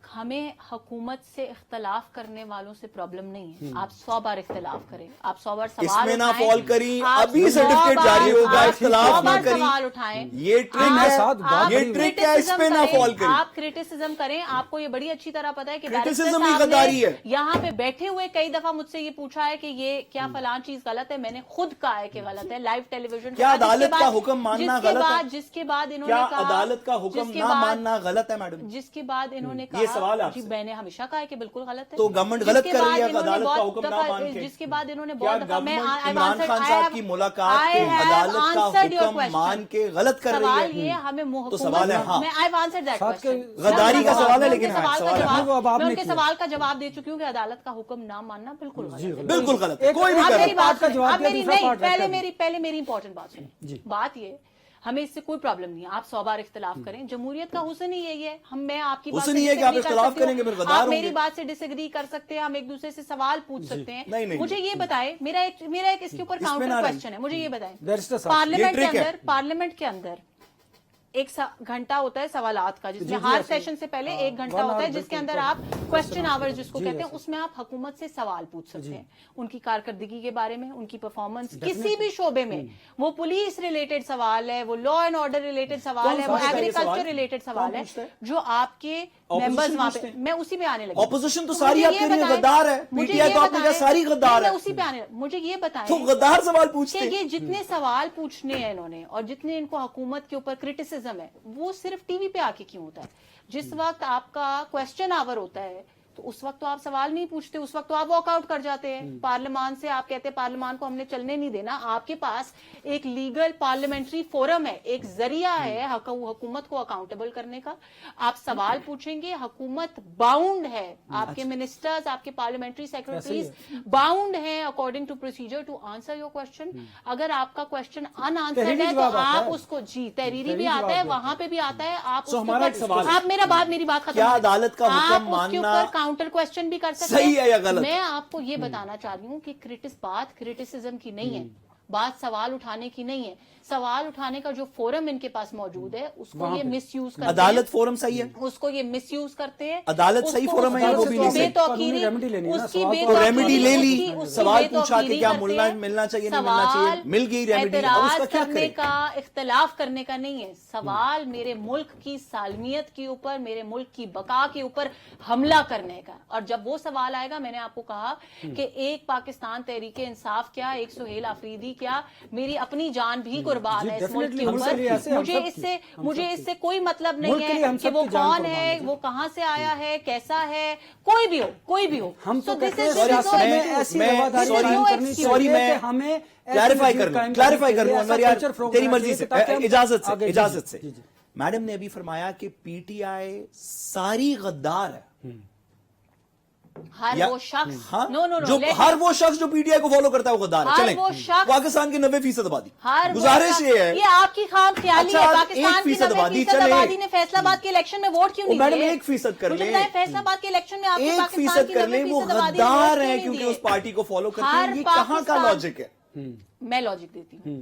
ہمیں حکومت سے اختلاف کرنے والوں سے پرابلم نہیں ہے, آپ 100 بار اختلاف کریں, آپ 100 بار سوال اس میں نہ فال کری, ابھی سرٹیفکیٹ جاری ہوگا, اختلاف نہ کری, سوال اٹھائیں, یہ ٹرک ہے, اس پہ نہ فال کری. آپ کرٹیسزم کریں, آپ کو یہ بڑی اچھی طرح پتا ہے کہ کرٹیسزم ہی غداری ہے. یہاں پہ بیٹھے ہوئے کئی دفعہ مجھ سے یہ پوچھا ہے کہ یہ کیا فلان چیز غلط ہے, میں نے خود کہا ہے کہ غلط ہے. لائیو ٹیلی ویژن کیا عدالت کا حکم ماننا غلط ہے, جس کے بعد انہوں نے کیا کہا عدالت کا حکم نہ ماننا غلط ہے میڈم, جس کے بعد انہوں نے یہ سوال ہے کہا, جی میں نے ہمیشہ کہا ہے کہ بالکل غلط ہے. تو گورنمنٹ غلط کر رہی ہے عدالت کا حکم نہ مان کے. جس کے بعد انہوں نے بہت دفعہ, میں عمران خان صاحب کی ملاقات کو عدالت کا حکم مان کے غلط کر رہی ہے. سوال یہ ہمیں تو سوال ہے, ہاں میں I have answered that question, غداری کا سوال ہے, لیکن میں ان کے سوال کا جواب دے چکی ہوں کہ عدالت کا حکم نہ ماننا بالکل غلط ہے. بالکل غلط ہے. کوئی بھی میری بات نہیں, پہلے میری امپورٹنٹ بات سنیں. بات یہ, ہمیں اس سے کوئی پرابلم نہیں ہے, آپ 100 بار اختلاف کریں. جمہوریت کا حسن ہی یہی ہے, میں آپ کی بات سے اختلاف کریں گے, آپ میری بات سے ڈس ایگری کر سکتے ہیں, ہم ایک دوسرے سے سوال پوچھ سکتے ہیں. مجھے یہ بتائیں, میرا ایک اس کے اوپر کاؤنٹر کوسچن ہے, مجھے یہ بتائیں, پارلیمنٹ کے اندر 1 گھنٹہ ہوتا ہے سوالات کا, جس میں ہر سیشن سے پہلے 1 گھنٹہ ہوتا ہے, جس کے اندر آپ کوسچن آور جس کو کہتے ہیں, اس میں آپ حکومت سے سوال پوچھ سکتے ہیں, ان کی کارکردگی کے بارے میں, ان کی پرفارمنس کسی بھی شعبے میں, وہ پولیس ریلیٹڈ سوال ہے, وہ لا اینڈ آرڈر ریلیٹڈ سوال ہے, وہ ایگریکلچر ریلیٹڈ سوال ہے, جو آپ کے ممبرز وہاں پہ, میں اسی پہ آنے لگی. اپوزیشن تو ساری آپ کے لیے غدار ہے, پی ٹی آئی تو آپ نے کہا ساری غدار ہے, میں اسی پہ آنے لگی. مجھے یہ بتائیں تو غدار سوال پوچھتے ہیں کہ یہ جتنے سوال پوچھنے ہیں انہوں نے, اور جتنے ان کو حکومت کے اوپر کرٹیسزم ہے, وہ صرف ٹی وی پہ آ کے کیوں ہوتا ہے؟ جس وقت آپ کا کوسچن آور ہوتا ہے تو اس وقت تو آپ سوال نہیں پوچھتے, اس وقت تو آپ واک آؤٹ کر جاتے ہیں پارلیمان سے. آپ کہتے ہیں پارلیمان کو ہم نے چلنے نہیں دینا. آپ کے پاس ایک لیگل پارلیمنٹری فورم ہے, ایک ذریعہ ہے حکومت کو اکاؤنٹیبل کرنے کا. آپ سوال پوچھیں گے, حکومت باؤنڈ ہے, آپ کے منسٹرز, آپ کے پارلیمنٹری سیکرٹریز باؤنڈ ہیں according to procedure to answer your question. اگر آپ کا کوسچن ان آنسرڈ ہے تو آپ اس کو, جی تحریری بھی آتا ہے, وہاں پہ بھی آتا ہے, آپ میری بات ختم, کیا عدالت کا حکم ماننا کاؤنٹر کوسچن بھی کر سکتے صحیح ہے یا غلط؟ میں آپ کو یہ بتانا چاہ رہی ہوں کہ بات کرٹیسزم کی نہیں ہے, بات سوال اٹھانے کی نہیں ہے. سوال اٹھانے کا جو فورم ان کے پاس موجود ہے اس کو یہ مس یوز کرتے ہیں. عدالت فورم صحیح ہے, اس کو یہ مس یوز کرتے ہیں. عدالت صحیح فورم ہے, وہ بھی نہیں صحیح. ریمیڈی لے لی, سوال پوچھا کہ کیا ملنا چاہیے نہیں ملنا چاہیے, مل گئی ریمیڈی. اعتراض کرنے کا, اختلاف کرنے کا نہیں ہے. سوال میرے ملک کی سالمیت کے اوپر, میرے ملک کی بقا کے اوپر حملہ کرنے کا. اور جب وہ سوال آئے گا, میں نے آپ کو کہا کہ ایک پاکستان تحریک انصاف کیا, ایک سہیل آفریدی کیا, میری اپنی جان بھی قربان ہے اس ملک کے اوپر. مجھے اس سے کوئی مطلب نہیں ہے کہ وہ کون ہے, وہ کہاں سے آیا ہے, کیسا ہے, کوئی بھی ہو. سوری, میں کلیریفائی کر لوں انور یار, تیری مرضی سے, اجازت سے. میڈم نے ابھی فرمایا کہ پی ٹی آئی ساری غدار ہے. ہر وہ شخص ہر وہ شخص جو پی ٹی آئی کو فالو کرتا ہے وہ غدار ہے. چلیں, پاکستان کی 90% آبادی, گزارش یہ ہے, یہ آپ کی خام خیالی ہے. پاکستان کی 90% آبادی نے فیصل آباد کے الیکشن میں ووٹ کیوں نہیں دیے؟ میڈم 1% کر لیں, فیصل آباد کے الیکشن میں آپ 1% کر لیں, وہ غدار ہیں کیونکہ اس پارٹی کو فالو کرتے ہیں. یہ کہاں کا لاجک ہے؟ میں لاجک دیتی ہوں.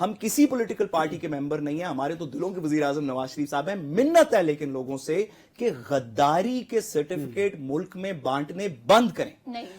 ہم کسی پولیٹیکل پارٹی کے ممبر نہیں ہیں, ہمارے تو دلوں کے وزیر اعظم نواز شریف صاحب ہیں. منت ہے لیکن لوگوں سے کہ غداری کے سرٹیفکیٹ ملک میں بانٹنے بند کریں.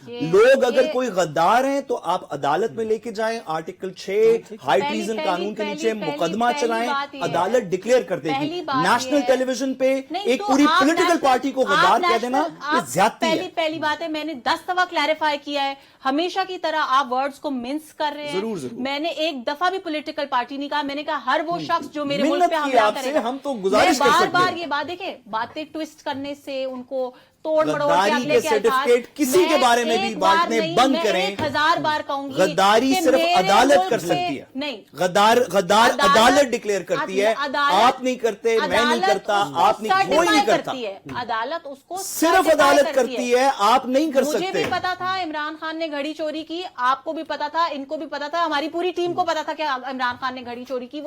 لوگ اگر کوئی غدار ہیں تو آپ عدالت میں لے کے جائیں, آرٹیکل 6 ہائی ٹریزن قانون کے نیچے مقدمہ چلائیں, عدالت ڈکلیئر کر دے گی. نیشنل ٹیلی ویژن پہ ایک پوری پولیٹیکل پارٹی کو غدار کہہ دینا یہ زیادتی ہے. پہلی بات ہے, میں نے 10 دفعہ کلیریفائی کیا ہے, ہمیشہ کی طرح آپ ورڈز کو منس کر رہے ہیں. ضرور میں نے ایک دفعہ بھی پولیٹیکل پارٹی نہیں کہا, میں نے کہا ہر وہ شخص جو میرے ملک پہ حملہ کرے گا. ہم تو گزارش کر سکتے ہیں, بار یہ بات دیکھیں, باتیں ٹویسٹ کرنے سے ان کو توڑ مڑوڑ کے غداری اگلے کے سرٹیفکیٹ کسی کے بارے میں بھی بانٹنے بند کریں. 1000 بار کہوں گی غداری صرف عدالت کر سکتی ہے. نہیں, غدار عدالت ڈکلیئر کرتی ہے, آپ نہیں کرتے, میں نہیں کرتا, آپ نہیں, کوئی نہیں کرتا. عدالت اس کو صرف عدالت کرتی ہے, آپ نہیں کر سکتے. مجھے بھی پتا تھا عمران خان نے گھڑی چوری کی, آپ کو بھی پتا تھا, ان کو بھی پتا تھا, ہماری پوری ٹیم کو پتا تھا کہ عمران خان نے گھڑی چوری کی.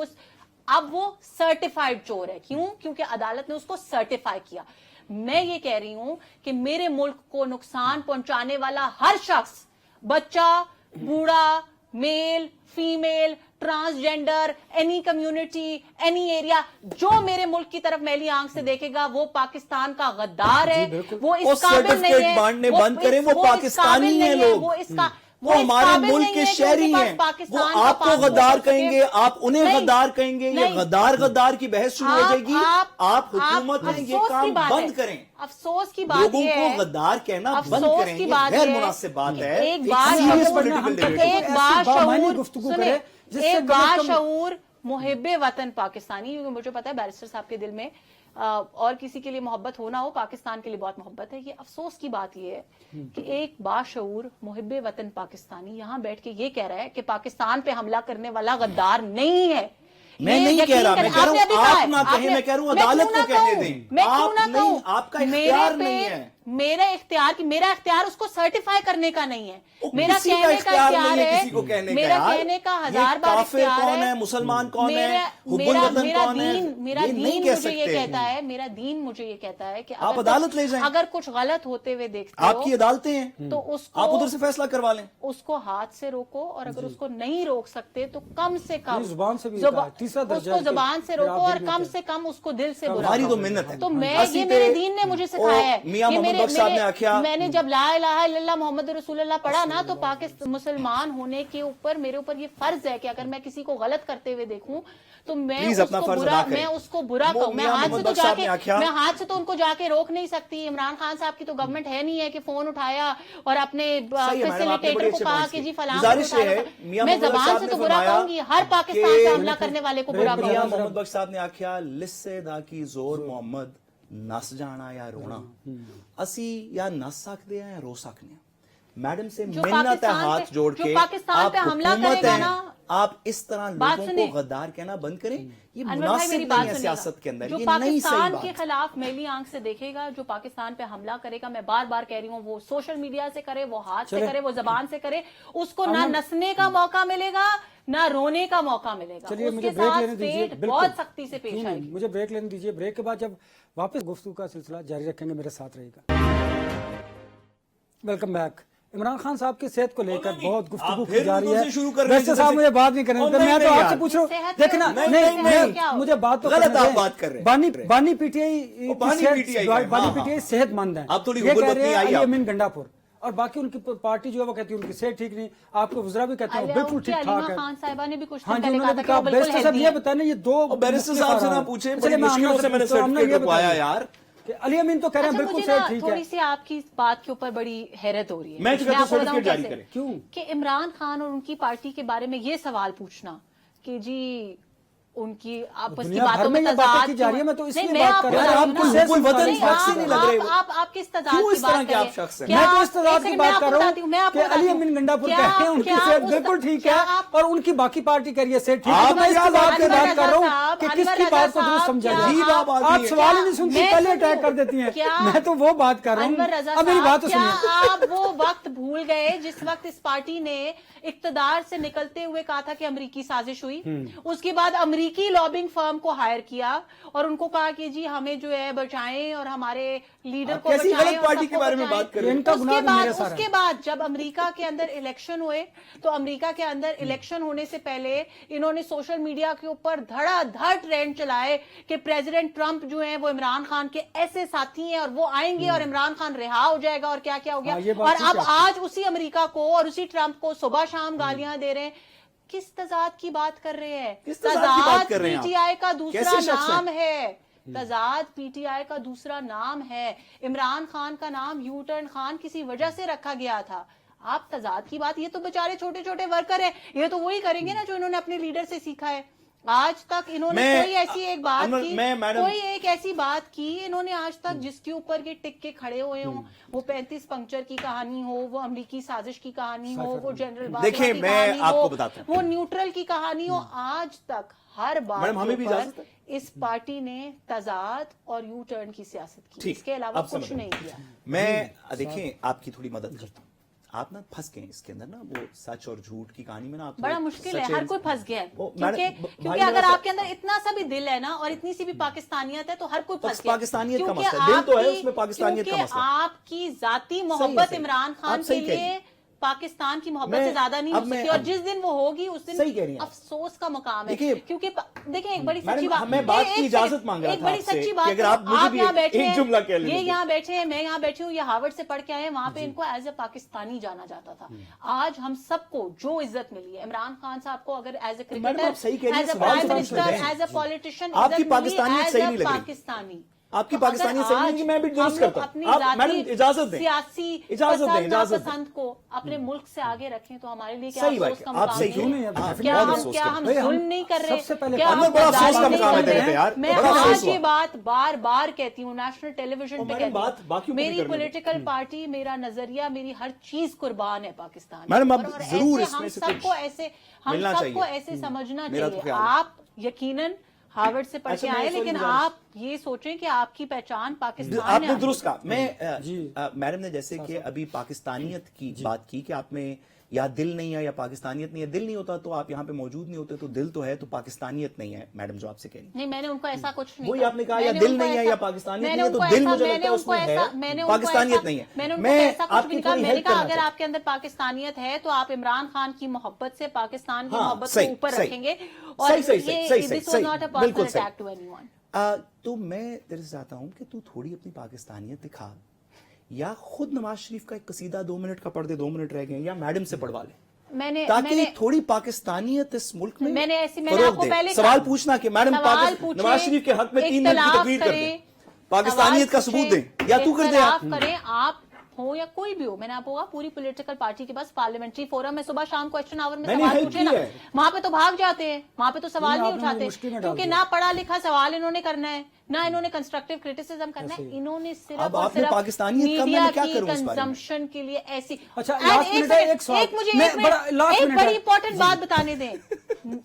اب وہ سرٹیفائیڈ چور ہے. کیوں؟ کیونکہ عدالت نے اس کو سرٹیفائی کیا. میں یہ کہہ رہی ہوں کہ میرے ملک کو نقصان پہنچانے والا ہر شخص, بچہ, بوڑھا, male, female, transgender, any community, any area, جو میرے ملک کی طرف میلی آنکھ سے دیکھے گا وہ پاکستان کا غدار ہے. وہ اس قابل نہیں ہے, بانٹنے بند کریں, وہ پاکستانی ہیں لوگ, وہ ہمارے ملک کے شہری ہیں, وہ آپ کو غدار کہیں گے, آپ انہیں غدار کہیں گے. یہ غدار کی بحث شروع ہو جائے گی. آپ حکومت میں یہ کام بند کریں. افسوس کی بات لوگوں یہ ہے, کو غدار کہنا بند کریں, یہ غیر مناسب بات ہے. ایک باشعور محب وطن پاکستانی, کیونکہ مجھے پتا ہے بیرسٹر صاحب کے دل میں اور کسی کے لیے محبت ہونا ہو, پاکستان کے لیے بہت محبت ہے. یہ افسوس کی بات یہ ہے کہ ایک باشعور محب وطن پاکستانی یہاں بیٹھ کے یہ کہہ رہا ہے کہ پاکستان پہ حملہ کرنے والا غدار نہیں ہے. میں نہیں کہہ رہا, میں کہہ رہا ہوں آپ نہ کہیں, میں کہہ رہا ہوں عدالت کو کہنے دیں. میں کیوں نہ کہوں, آپ کا اختیار نہیں ہے. میرا اختیار اس کو سرٹیفائی کرنے کا نہیں ہے, میرا کہنے کا اختیار ہے. میرا کہنے کا 1000 بار اختیار ہے. مسلمان کون ہے, میرا دین مجھے یہ کہتا ہے, میرا دین مجھے یہ کہتا ہے کہ آپ عدالت لے جائیں. اگر کچھ غلط ہوتے ہوئے دیکھتے ہو, آپ کی عدالتیں ہیں, تو اس آپ ادھر سے فیصلہ کروا لیں, اس کو ہاتھ سے روکو. اور اگر اس کو نہیں روک سکتے تو کم سے کم زبان سے اس کو زبان سے روکو, اور کم سے کم اس کو دل سے برا ہماری تو منت ہے. تو میں, یہ میرے دین نے مجھے سکھایا ہے. میں نے جب لا الہ الا اللہ محمد رسول اللہ پڑھا نا, تو مسلمان ہونے کے اوپر میرے اوپر یہ فرض ہے کہ اگر میں کسی کو غلط کرتے ہوئے دیکھوں تو میں اس کو برا کہوں. میں ہاتھ سے تو ان کو جا کے روک نہیں سکتی. عمران خان صاحب کی تو گورنمنٹ ہے نہیں ہے کہ فون اٹھایا اور اپنے فیسیلیٹیٹر کو کہا کہ جی فلاں. میں زبان سے تو برا کہوں گی, ہر پاکستان پہ حملہ کرنے والے کو برا کہوں گی. محمد بخش صاحب نے آخیا لسے دا کی زور محمد نس جانا یا رونا, اسی یا نس سکتے ہیں یا رو سکتے ہیں. میڈم سے منت ہے ہاتھ جوڑ کے, آپ حکومت ہیں, آپ اس طرح لوگوں کو غدار کہنا بند کریں. یہ مناسب نہیں ہے سیاست کے اندر, جو یہ نہیں صحیح پاکستان بات. کے خلاف میلی آنکھ سے دیکھے گا, جو پاکستان پہ حملہ کرے گا, میں بار بار کہہ رہی ہوں, وہ سوشل میڈیا سے کرے, وہ ہاتھ سے کرے, وہ زبان سے کرے, اس کو نہ نسنے کا موقع ملے گا نہ رونے کا موقع ملے گا. اس کے ساتھ فیٹ بہت سختی سے پیش آئے گی. مجھے بریک لینے دیجیے, بریک کے بعد جب واپس گفتگو کا سلسلہ جاری رکھیں گے, میرے ساتھ رہے گا. Welcome back. عمران خان صاحب کی صحت کو لے کر بہت گفتگو کی جا رہی ہے. ویسے صاحب مجھے بات نہیں کریں, میں تو آپ سے پوچھ رہا ہوں, دیکھنا نہیں, مجھے بات تو غلط آپ بات کر رہے ہیں. بانی پی ٹی آئی صحت مند ہے, یہ کہہ رہے ہیں علی امین گنڈاپور, اور باقی ان کی پارٹی جو ہے وہ کہتی ہے ان کی صحت ٹھیک نہیں. آپ کو وزرا بھی کہتے ہیں بالکل ٹھیک ٹھاک ہے. خان صاحبہ نے بھی کچھ ہاں جی, انہوں نے کہا. بیرسٹر صاحب یہ بتائیں, یہ دو بیرسٹر صاحب سے نہ پوچھیں, بڑی مشکلوں سے میں نے سرٹیفکیٹ رکھوایا یار. علی امین تو کہہ رہے ہیں بالکل صحت ٹھیک ہے. تھوڑی سی آپ کی بات کے اوپر بڑی حیرت ہو رہی ہے. میں کہتا ہوں سرٹیفکیٹ جاری کریں. کیوں کہ عمران خان اور ان کی پارٹی کے بارے میں یہ سوال پوچھنا کہ جی ان کی آپس کی باتوں میں تضاد کی جا رہی ہے. میں تو اس لیے بات کر رہا ہوں, آپ کس تضاد کی بات کر رہے ہیں. میں تو اس تضاد کی بات کر رہا ہوں کہ علی امین گنڈاپور کہتے ہیں ان کی صحت بالکل ٹھیک ہے اور ان کی باقی پارٹی کہہ رہی ہے صحت ٹھیک ہے. میں اس بات کی بات کر رہا ہوں کہ کس کی بات کو درست سمجھا جائے. آپ سوال ہی نہیں سنتی, پہلے اٹیک کر دیتی ہیں. میں تو وہ بات کر رہا ہوں, اب میری بات تو سنیے. آپ وہ وقت بھول گئے جس وقت اس پارٹی نے اقتدار سے نکلتے ہوئے کہا تھا کہ امریکی سازش ہوئی, اس کے بعد امریکی امریکی لابنگ فرم کو ہائر کیا اور ان کو کہا کہ جی ہمیں جو ہے بچائیں اور ہمارے لیڈر کو کیسی بچائیں غلط پارٹی کے بارے میں بات کر رہے ہیں؟ اس کے بعد جب امریکہ کے اندر الیکشن ہوئے تو امریکہ کے اندر الیکشن ہونے سے پہلے انہوں نے سوشل میڈیا کے اوپر دھڑا دھڑ ٹرینڈ چلائے کہ پریزیڈنٹ ٹرمپ جو ہیں وہ عمران خان کے ایسے ساتھی ہیں اور وہ آئیں گے اور عمران خان رہا ہو جائے گا اور کیا کیا ہو گیا. اور اب آج اسی امریکہ کو اور اسی ٹرمپ کو صبح شام گالیاں دے رہے ہیں. کس تضاد کی بات کر رہے ہیں؟ تضاد پی ٹی آئی کا دوسرا نام ہے. تضاد پی ٹی آئی کا دوسرا نام ہے. عمران خان کا نام یو ٹرن خان کسی وجہ سے رکھا گیا تھا. آپ تضاد کی بات, یہ تو بیچارے چھوٹے چھوٹے ورکر ہیں, یہ تو وہی کریں گے نا جو انہوں نے اپنے لیڈر سے سیکھا ہے. آج تک انہوں نے کوئی ایسی ایک بات کی, کوئی ایک ایسی بات کی انہوں نے آج تک جس کے اوپر یہ ٹک کے کھڑے ہوئے ہوں, وہ 35 پنکچر کی کہانی ہو, وہ امریکی سازش کی کہانی ہو, وہ جنرل باجوہ کی کہانی ہو, وہ نیوٹرل کی کہانی ہو, آج تک ہر بات اس پارٹی نے تضاد اور یو ٹرن کی سیاست کی, اس کے علاوہ کچھ نہیں کیا. میں دیکھیں آپ کی تھوڑی مدد کرتا ہوں. آپ نا پھنس گئے اس کے اندر نا, وہ سچ اور جھوٹ کی کہانی میں نا آپ بڑا مشکل ہے, ہر کوئی پھنس گیا ہے کیونکہ اگر آپ کے اندر اتنا سا بھی دل ہے نا اور اتنی سی بھی پاکستانیت ہے تو ہر کوئی پھنس گیا. پاکستانیت کا مسئلہ دل تو ہے, اس میں پاکستانیت کا مسئلہ. آپ کی ذاتی محبت عمران خان کے لیے پاکستان کی محبت سے زیادہ نہیں ہو سکتی, اور جس دن وہ ہوگی اس دن افسوس کا مقام ہے. کیونکہ دیکھیں ایک بڑی سچی بات, میں بات کی اجازت مانگ رہا تھا ایک بڑی سچی بات, آپ یہاں بیٹھے ہیں, یہ یہاں بیٹھے ہیں, میں یہاں بیٹھی ہوں, یہ ہارورڈ سے پڑھ کے آئے ہیں, وہاں پہ ان کو ایز اے پاکستانی جانا جاتا تھا. آج ہم سب کو جو عزت ملی ہے عمران خان صاحب کو, اگر as a cricketer, as a prime minister, as a politician عزت ملی ایز اے پاکستانی, آپ کی پاکستانی صحیح نہیں کہ میں بھی درست کرتا ہوں. آپ میڈم اجازت دیں, سیاسی پسند کو اپنے ملک سے آگے رکھیں تو ہمارے لیے کیا افسوس کا مقام ہے. کیا ہم ظلم نہیں کر رہے, کیا ہم غداری نہیں کر رہے. میں آج یہ بات بار بار کہتی ہوں, نیشنل ٹیلی ویژن پہ کہتی ہوں, میری پولیٹیکل پارٹی, میرا نظریہ, میری ہر چیز قربان ہے پاکستان. ہم سب کو ایسے سمجھنا چاہیے. آپ یقیناً ہارورڈ سے پڑھ کے آئے, لیکن آپ یہ سوچیں کہ آپ کی پہچان پاکستان ہے. آپ نے درست کہا. میں میڈم نے جیسے کہ ابھی پاکستانیت کی بات کی کہ آپ میں یا دل نہیں ہے یا پاکستانیت نہیں ہے. دل نہیں ہوتا تو آپ یہاں پہ موجود نہیں ہوتے, تو دل تو ہے تو پاکستانیت نہیں ہے. میڈم جو آپ سے کہہ رہی ہیں, نہیں, میں نے ان کو ایسا کچھ نہیں, وہی آپ نے کہا یا دل نہیں ہے یا پاکستانیت نہیں ہے, تو دل مجھے لگتا ہے اس میں ہے, پاکستانیت نہیں ہے. میں آپ کی تھوڑی ہیلپ کرنا اگر آپ کے اندر پاکستانیت ہے تو آپ عمران خان کی محبت سے پاکستان کی محبت کو اوپر رکھیں گے, اور بالکل صحیح. تو میں تیرے سے چاہتا ہوں کہ تو تھوڑی اپنی پاکستانیت دکھا, یا خود نواز شریف کا ایک قصیدہ 2 منٹ کا پڑھ دے, 2 منٹ رہ گئے, یا میڈم سے پڑھوا لے, تاکہ تھوڑی پاکستانیت اس ملک میں فروغ دے. سوال پوچھنا کہ میڈم نواز شریف کے حق میں 3 منٹ کی تقریر کر دیں, پاکستانیت کا ثبوت دیں, یا تو کر دیں. آپ ہو یا کوئی بھی ہو, میں نے آپ کو پوری پولیٹیکل پارٹی کے پاس پارلیمنٹری فورم میں صبح شام کوسچن آور میں سوال پوچھے نا, وہاں پہ تو بھاگ جاتے ہیں, وہاں پہ تو سوال نہیں اٹھاتے, کیونکہ نہ پڑھا لکھا سوال انہوں نے کرنا ہے, نہ انہوں نے کنسٹرکٹیو کرٹیسزم کرنا ہے. انہوں نے صرف اور صرف میڈیا کی کنزمپشن کے لیے ایسی. ایک بڑی امپورٹنٹ بات بتانے دیں,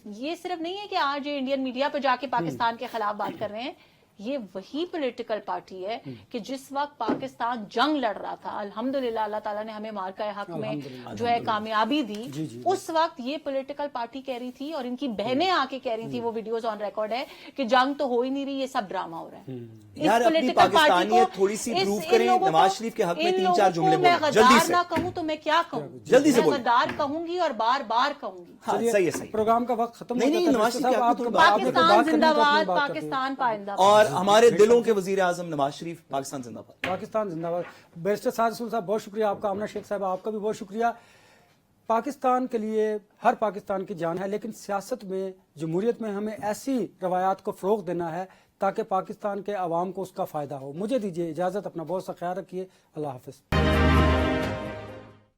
یہ صرف نہیں ہے کہ آج یہ انڈین میڈیا پہ جا کے پاکستان کے خلاف بات کر رہے ہیں, یہ وہی پولیٹیکل پارٹی ہے کہ جس وقت پاکستان جنگ لڑ رہا تھا, الحمدللہ اللہ تعالیٰ نے ہمیں مارکہ حق میں جو ہے کامیابی دی, اس وقت یہ پولیٹیکل پارٹی کہہ رہی تھی, اور ان کی بہنیں آ کے کہہ رہی تھی, وہ ویڈیوز آن ریکارڈ ہے, کہ جنگ تو ہو ہی نہیں رہی, یہ سب ڈرامہ ہو رہا ہے. یار اپنی پاکستانیت تھوڑی سی پروف کریں. نواز شریف کے حق میں 3-4 جملے بولیں جلدی سے. نہ کہوں تو میں کیا کہوں, جلدی سے بولیں. غدار کہوں گی اور بار بار کہوں گی. صحیح ہے, صحیح. پروگرام کا وقت ختم نہیں, نواز شریف پاکستان زندہ باد, پاکستان پائندہ باد, اور ہمارے دلوں کے وزیر اعظم نواز شریف, پاکستان زندہ باد, پاکستان زندہ باد. بیرسٹر سعد رسول صاحب بہت شکریہ آپ کا. آمنہ شیخ صاحب آپ کا بھی بہت شکریہ. پاکستان کے لیے ہر پاکستان کی جان ہے, لیکن سیاست میں, جمہوریت میں ہمیں ایسی روایات کو فروغ دینا ہے تاکہ پاکستان کے عوام کو اس کا فائدہ ہو. مجھے دیجیے اجازت, اپنا بہت سا خیال رکھیے. اللہ حافظ.